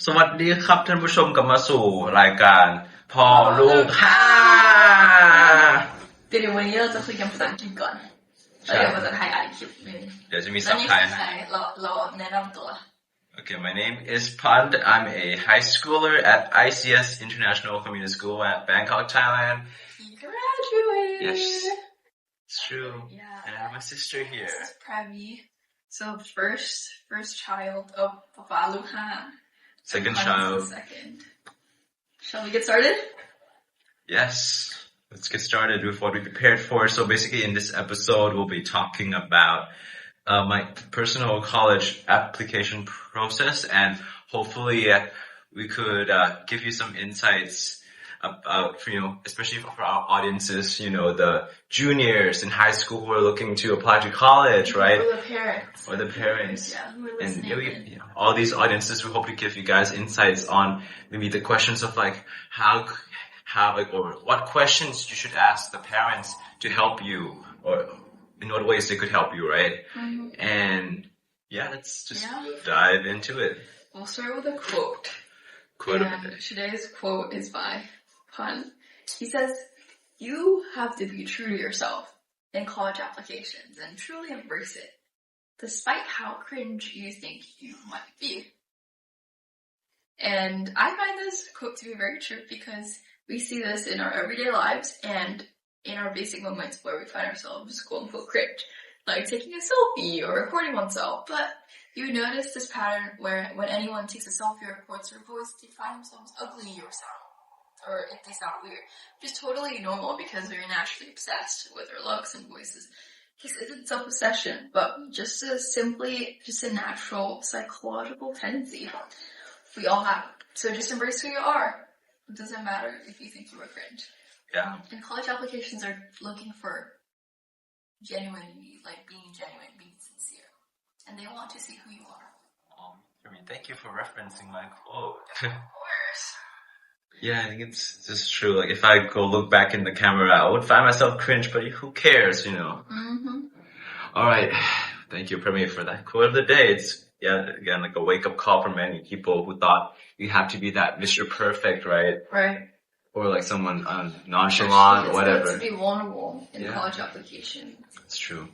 สวัสดีครับท่านผู้ชมกลับมาสู่รายการพ่อลูกห้าเดี๋ยววันนี้เราจะคุยกันภาษาอังกฤษก่อนแล้วเดี๋ยวภาษาไทยอ่านคลิปนึงเดี๋ยวจะมีซับไทยให้เราแนะนำตัว Okay, my name is Pand. I'm a high schooler at ICS International Community School at Bangkok, Thailand. He graduated. Yes, it's true. Yeah. And I have my sister here. This is Pravi. So first child of Papa Luhan. Second child. Second. Shall we get started? Yes. Let's get started with what we prepared for. So basically in this episode, we'll be talking about my personal college application process, and hopefully we could give you some insights about, especially for our audiences, the juniors in high school who are looking to apply to college, right? Or the parents. Yeah, who are listening. And all these audiences, we hope to give you guys insights on maybe the questions of like how or what questions you should ask the parents to help you, or in what ways they could help you, right? Mm-hmm. And yeah, let's just dive into it. We'll start with a quote. Today's quote is by Pun. He says, "You have to be true to yourself in college applications and truly embrace it, despite how cringe you think you might be." And I find this quote to be very true because we see this in our everyday lives and in our basic moments where we find ourselves quote unquote cringe, like taking a selfie or recording oneself. But you notice this pattern where when anyone takes a selfie or records their voice, they find themselves ugly or if they sound weird, which is totally normal because we're naturally obsessed with our looks and voices. This isn't self-obsession, but just a natural psychological tendency we all have. So just embrace who you are. It doesn't matter if you think you were cringe. Yeah. And college applications are looking for being genuine, being sincere. And they want to see who you are. Thank you for referencing my quote. Of course. Yeah, I think it's just true. Like if I go look back in the camera, I would find myself cringe, but who cares, Mm-hmm. All right. Thank you, Premier, for that quote of the day. It's, again, like a wake-up call for many people who thought you have to be that Mr. Perfect, right? Right. Or like someone nonchalant or whatever. It's good to be vulnerable in college application. It's true.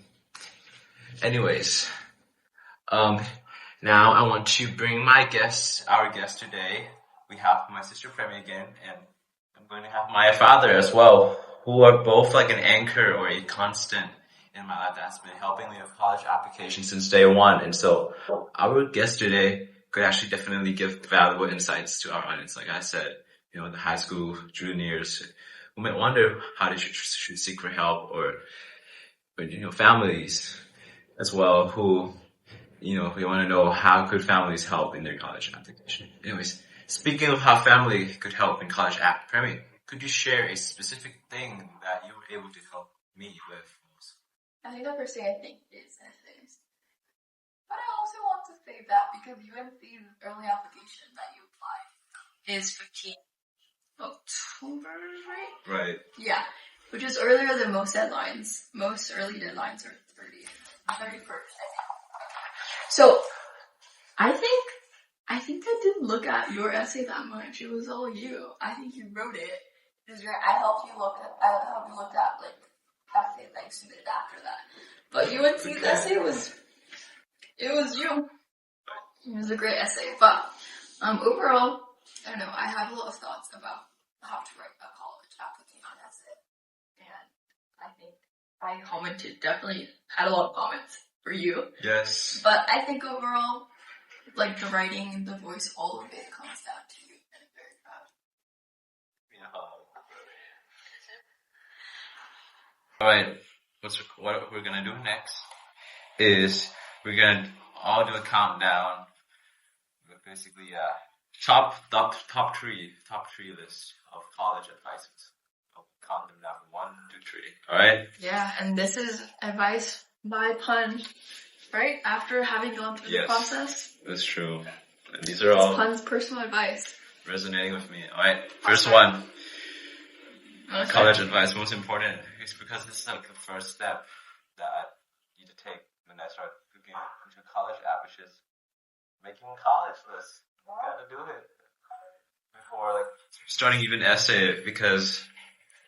Anyways, now I want to bring our guest today. We have my sister Premier again, and I'm going to have my father as well, who are both like an anchor or a constant in my life that's been helping me with college applications since day one. And so our guest today could actually definitely give valuable insights to our audience. Like I said, the high school juniors who might wonder how they should seek for help, or families as well who, we want to know how could families help in their college application. Anyways, speaking of how family could help in college app, Premier, could you share a specific thing that you were able to help me with? I think the first thing I think is essays. But I also want to say that because UNC's early application that you applied is 15 October, right? Right. Yeah, which is earlier than most deadlines. Most early deadlines are 31st, I think. So, I think I didn't look at your essay that much. It was all you. I think you wrote it. It was great. I helped you look at like essay that you submitted after that. But UNC's essay it was you. It was a great essay. But overall, I don't know, I have a lot of thoughts about how to write a college application essay. And I think I commented, definitely had a lot of comments for you. Yes. But I think overall, like the writing and the voice, all of it comes down to you, and I'm very proud. Alright, what we're gonna do next is we're gonna all do a countdown. Basically, top three list of college advices. I'll count them down 1, 2, 3. Alright? Yeah, and this is advice by Pun, right? After having gone through the process. That's true. And these are all Pun's personal advice. Resonating with me. Alright, first one. College advice, most important, is because this is like the first step that you need to take when I start looking into college app, which is making college lists. gotta do it before like starting even essay, because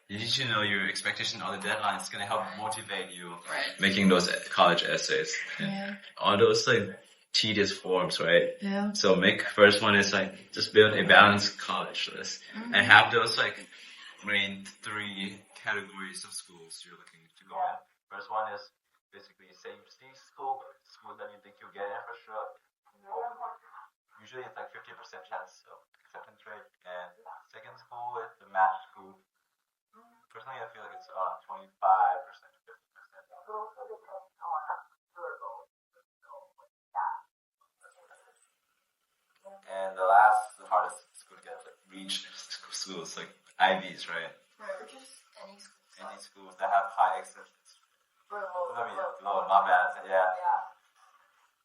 you need to know your expectation on the deadline. It's gonna help motivate you making those college essays. Yeah. All those like tedious forms, right? Yeah. So first one is like just build a balanced college list and have those like main 3 categories of schools you're looking to go in. First one is basically same school that you think you'll get in for sure. Usually it's like 50% chance of acceptance rate. And second school is the match school. Personally, I feel like it's 25% to 50%. And the hardest school to get, like reach schools, like IVs, right? Right, or just any school. Any schools that have high acceptance. Low, my bad. Yeah.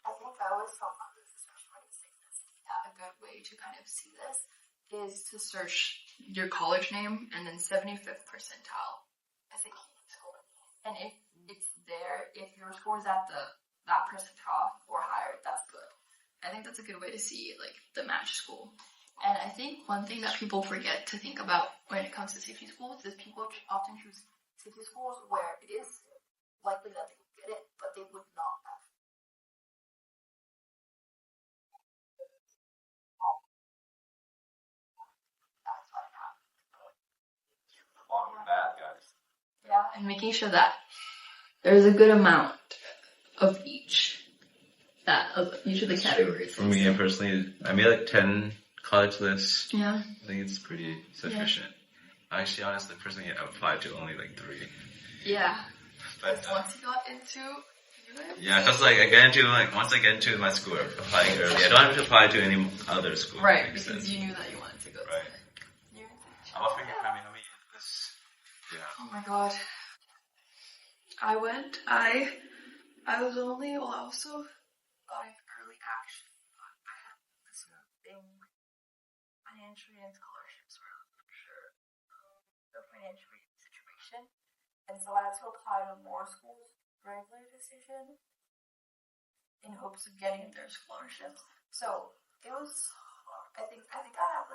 I think I always felt a good way to kind of see this is to search your college name and then 75th percentile as a key score. And if it's there, if your score is at that percentile or higher, that's good. I think that's a good way to see like the match school. And I think one thing that people forget to think about when it comes to safety schools is people often choose safety schools where it is likely that they would get it, but they would not have. That's what happened. Along with that, guys. Yeah, and making sure that there's a good amount of each of the categories. For me, personally, I made like 10 college lists. Yeah. I think it's pretty sufficient. Yeah. Actually, honestly, personally, I applied to only like 3. Yeah. But once you got into yeah, because like once I get into my school, applying early, I don't have to apply to any other school. Right, because you knew that you wanted to go to UNC. I'm offering you coming to me. Oh my god. I also got an early action. I had this thing, financial and scholarships were for sure the financial situation. And so I had to apply to more schools regular decision in hopes of getting their scholarships. So it was I think I had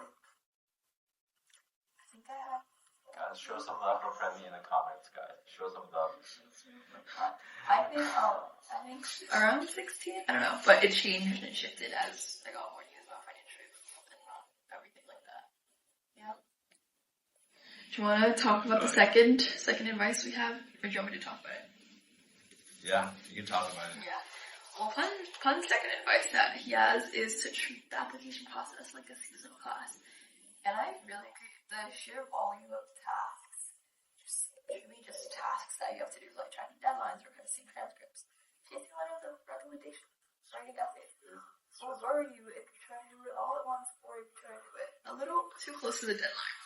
guys, show some love for Premi in the comments, guys. Show some love. I think around 16. I don't know, but it changed and shifted as I got more news about financial and everything like that. Yeah. Do you want to talk about the second advice we have, or do you want me to talk about it? Yeah, you can talk about it. Yeah. Well, fun second advice that he has is to treat the application process like a seasonal class, and I really agree. The sheer volume of tasks, just tasks that you have to do, like tracking deadlines, requesting transcripts, chasing one of the recommendations, writing essays. Will worry you if you try to do it all at once or if you try to do it a little too close to the deadline.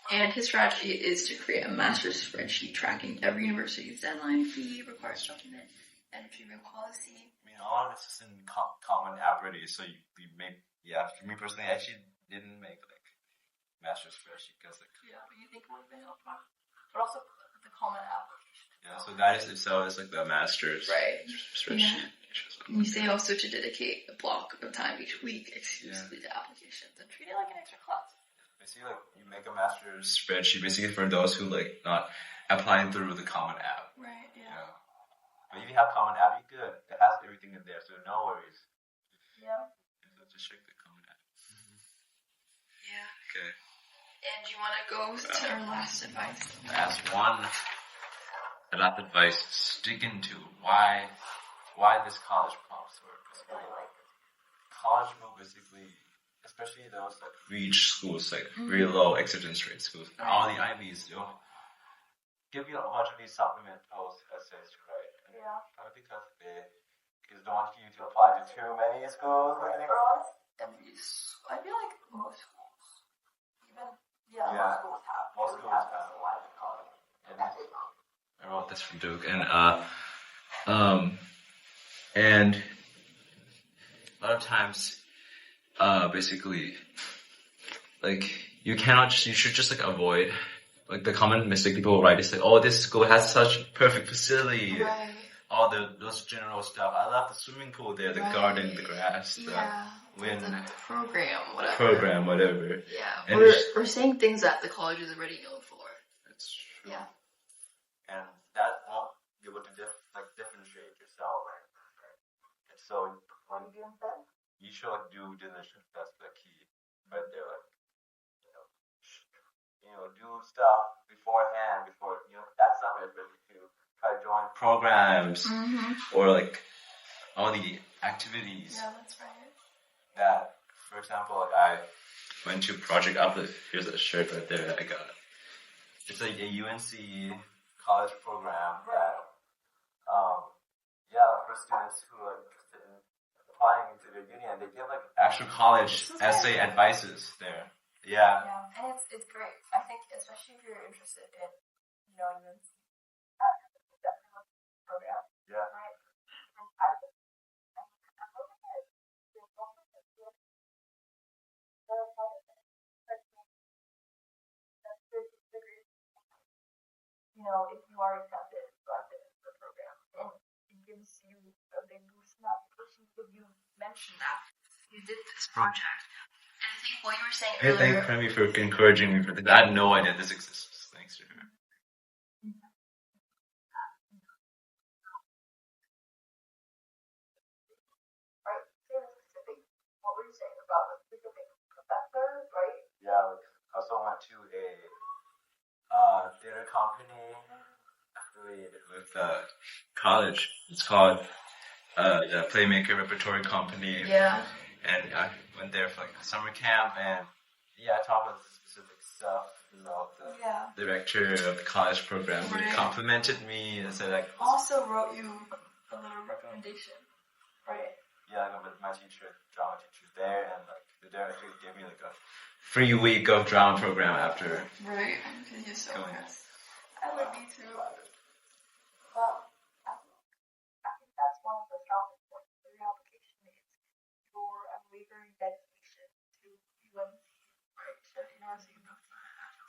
And his strategy is to create a master spreadsheet tracking every university's deadline, fee, required document, and achievement policy. I mean, all of this is in common app already, so you make, for me personally, I actually didn't make like master spreadsheet because like, but you think it would have been helpful? But also the common application. Yeah, so that is itself is like the master's spreadsheet. Yeah. And you say also to dedicate a block of time each week exclusively to applications and treat it like an extra class. Basically, like you make a master's spreadsheet basically for those who like not applying through the common app. Right. Yeah. But if you have common app, you're good. It has everything in there, so no worries. Yeah. So just check the common app. Yeah. Okay. And do you want to go to our last advice? Last one. The last advice: stick into why this college prompts work. College will basically, especially those like reach schools, like really low acceptance rate schools, all the IBs, they'll give you a bunch of these supplement post essays to write. Yeah. Because they don't want you to apply to too many schools. I feel like most schools, most schools have a lot of college. I wrote this from Duke, and a lot of times, basically, like you should just like avoid like the common mistake people will write is like, oh, this school has such perfect facility. Right. All those general stuff. I love the swimming pool there, the garden, the grass. win the program, whatever. Yeah, And we're saying things that the college is already known for. That's true. Yeah. And that won't be able to differentiate yourself. And so you should like due diligence. That's the key. Right there, like do stuff beforehand before that summer is really to try to join programs or like all the activities. Yeah, that's right. That, for example, like I went to Project Uplift. Here's a shirt right there that I got. It's like a UNC college program that, for students who are interested in applying into their uni, and they give like actual college essay advices there. Yeah. Yeah, and it's great. I think especially if you're interested in, UNC program. Yeah. Right. And I think I'm looking at it. If you are accepted into the program, and it gives you a big boost in application if you mention that you did this project. And I think what you were saying earlier. Hey, thank Premi for encouraging me for this. I had no idea this exists. Thanks to her. Right. Specific. What were you saying about the specific professors, right? Yeah, like I also went to a theater company affiliated with college. It's called the Playmaker Repertory Company. Yeah. And I went there for like a summer camp, and I talked about the specific stuff. The director of the college program complimented me and said like. Also wrote you a little recommendation, right? Yeah, like my teacher, drama teacher there, and like the director gave me like a free week of drama program after. Right, because you're so nice. I would be too. Well, I think that's one of the strongest points of your application is your unwavering dedication to UNC, right? University of North Carolina.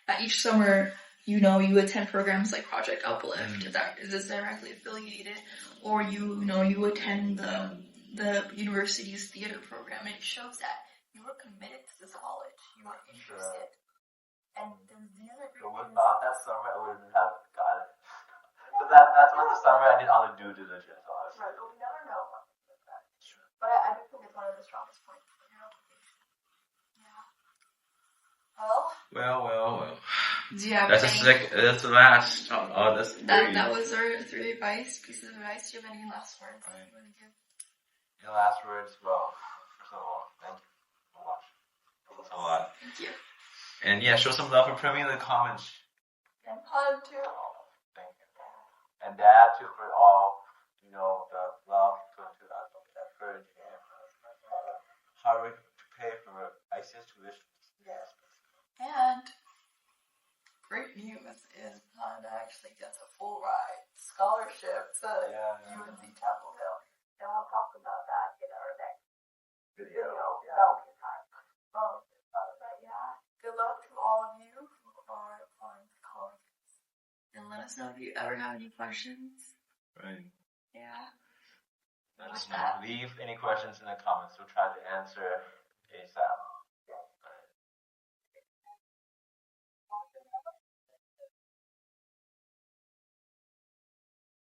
That each summer, you attend programs like Project Uplift, that is directly affiliated, or you attend the university's theater program, and it shows that you were committed to this college. You were interested. And these are So without that summer, I wouldn't have gotten it. But that's what the summer I did all the due diligence, honestly. Right, but we never know about that. But I do think it's one of the strongest points of your application. Yeah. Well. Do you have that's the last. Oh, that's three. That was our 3 pieces of advice. Do you have any last words that you want to give? Your last words? Well, first of all, thank you so much. That's a lot. Thank you. And show some love for Premi in the comments. And Pod too. Thank you. And Dad too for all, the love to effort and hard work to pay for ICS tuition. Yes. And great news is Pod actually gets a full ride scholarship to UNC Chapel Hill. And we'll talk about that in our next video. That'll be time. But good luck to all of you who are applying to colleges. And let us know if you ever have any questions. Right. Yeah. Let us know. Leave any questions in the comments. We'll try to answer ASAP.